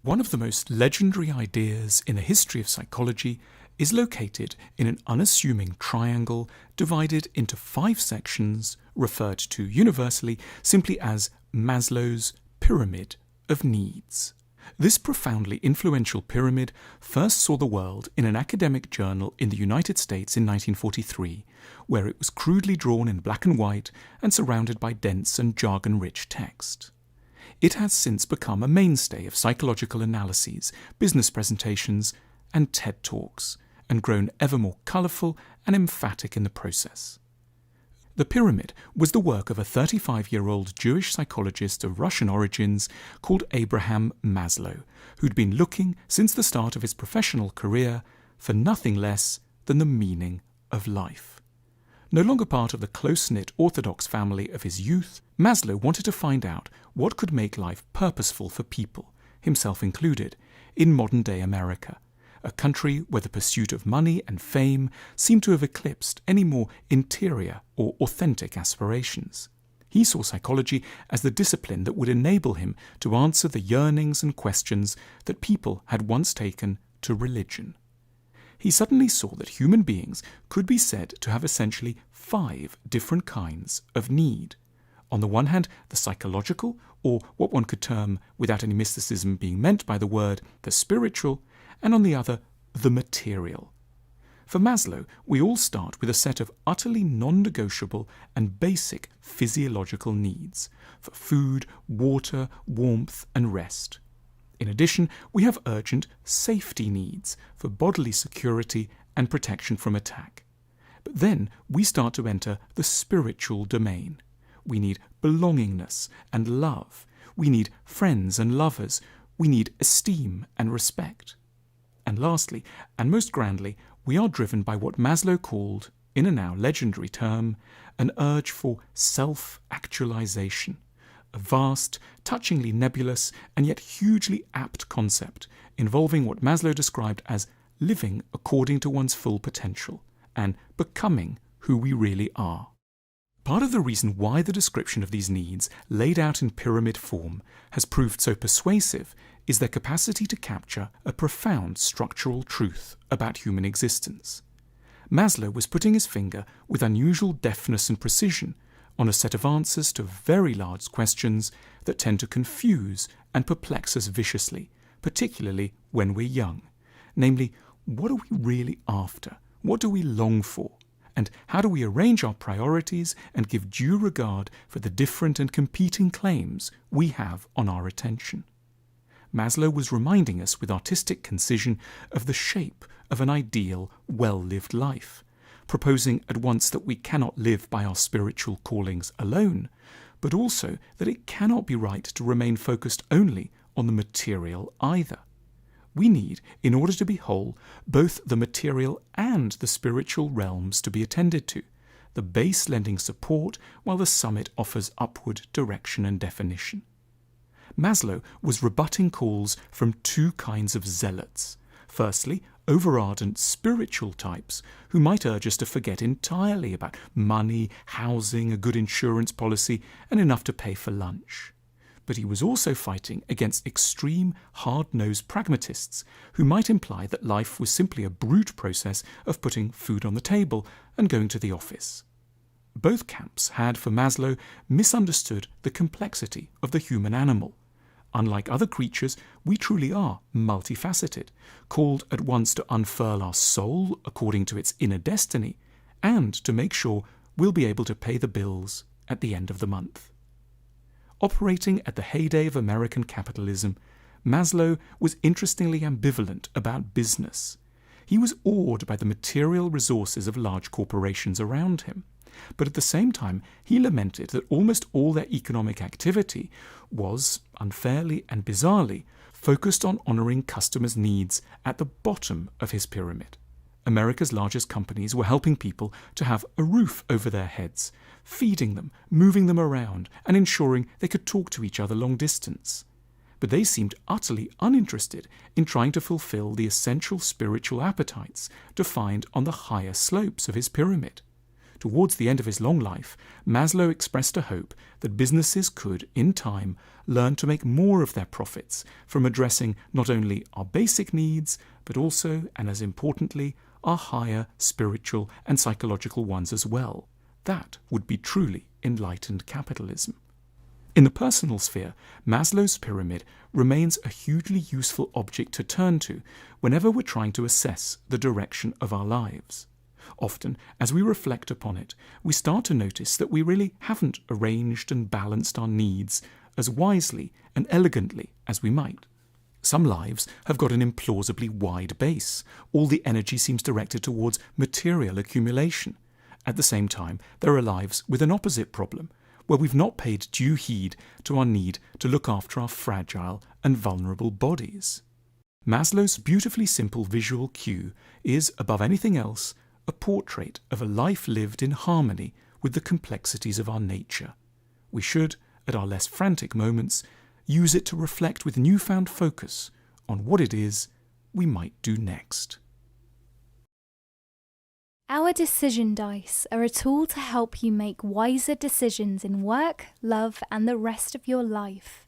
One of the most legendary ideas in the history of psychology is located in an unassuming triangle divided into 5 sections referred to universally simply as Maslow's Pyramid of Needs. This profoundly influential pyramid first saw the world in an academic journal in the United States in 1943, where it was crudely drawn in black and white and surrounded by dense and jargon-rich text. It has since become a mainstay of psychological analyses, business presentations, and TED Talks, and grown ever more colourful and emphatic in the process. The pyramid was the work of a 35-year-old Jewish psychologist of Russian origins called Abraham Maslow, who'd been looking since the start of his professional career for nothing less than the meaning of life. No longer part of the close-knit orthodox family of his youth, Maslow wanted to find out what could make life purposeful for people, himself included, in modern-day America, a country where the pursuit of money and fame seemed to have eclipsed any more interior or authentic aspirations. He saw psychology as the discipline that would enable him to answer the yearnings and questions that people had once taken to religion. He suddenly saw that human beings could be said to have essentially 5 different kinds of need. On the one hand, the psychological, or what one could term, without any mysticism being meant by the word, the spiritual, and on the other, the material. For Maslow, we all start with a set of utterly non-negotiable and basic physiological needs for food, water, warmth, and rest. In addition, we have urgent safety needs for bodily security and protection from attack. But then we start to enter the spiritual domain. We need belongingness and love. We need friends and lovers. We need esteem and respect. And lastly, and most grandly, we are driven by what Maslow called, in a now legendary term, an urge for self-actualization. A vast, touchingly nebulous, and yet hugely apt concept involving what Maslow described as living according to one's full potential and becoming who we really are. Part of the reason why the description of these needs, laid out in pyramid form, has proved so persuasive is their capacity to capture a profound structural truth about human existence. Maslow was putting his finger with unusual deftness and precision on a set of answers to very large questions that tend to confuse and perplex us viciously, particularly when we're young. Namely, what are we really after? What do we long for? And how do we arrange our priorities and give due regard for the different and competing claims we have on our attention? Maslow was reminding us with artistic concision of the shape of an ideal, well-lived life, proposing at once that we cannot live by our spiritual callings alone, but also that it cannot be right to remain focused only on the material either. We need, in order to be whole, both the material and the spiritual realms to be attended to, the base lending support while the summit offers upward direction and definition. Maslow was rebutting calls from 2 kinds of zealots. Firstly, overardent spiritual types who might urge us to forget entirely about money, housing, a good insurance policy, and enough to pay for lunch. But he was also fighting against extreme, hard-nosed pragmatists who might imply that life was simply a brute process of putting food on the table and going to the office. Both camps had, for Maslow, misunderstood the complexity of the human animal. Unlike other creatures, we truly are multifaceted, called at once to unfurl our soul according to its inner destiny, and to make sure we'll be able to pay the bills at the end of the month. Operating at the heyday of American capitalism, Maslow was interestingly ambivalent about business. He was awed by the material resources of large corporations around him, but at the same time he lamented that almost all their economic activity was, unfairly and bizarrely, focused on honouring customers' needs at the bottom of his pyramid. America's largest companies were helping people to have a roof over their heads, feeding them, moving them around, and ensuring they could talk to each other long distance. But they seemed utterly uninterested in trying to fulfill the essential spiritual appetites defined on the higher slopes of his pyramid. Towards the end of his long life, Maslow expressed a hope that businesses could, in time, learn to make more of their profits from addressing not only our basic needs, but also, and as importantly, our higher spiritual and psychological ones as well. That would be truly enlightened capitalism. In the personal sphere, Maslow's pyramid remains a hugely useful object to turn to whenever we're trying to assess the direction of our lives. Often, as we reflect upon it, we start to notice that we really haven't arranged and balanced our needs as wisely and elegantly as we might. Some lives have got an implausibly wide base. All the energy seems directed towards material accumulation. At the same time, there are lives with an opposite problem, where we've not paid due heed to our need to look after our fragile and vulnerable bodies. Maslow's beautifully simple visual cue is, above anything else, a portrait of a life lived in harmony with the complexities of our nature. We should, at our less frantic moments, use it to reflect with newfound focus on what it is we might do next. Our decision dice are a tool to help you make wiser decisions in work, love, and the rest of your life.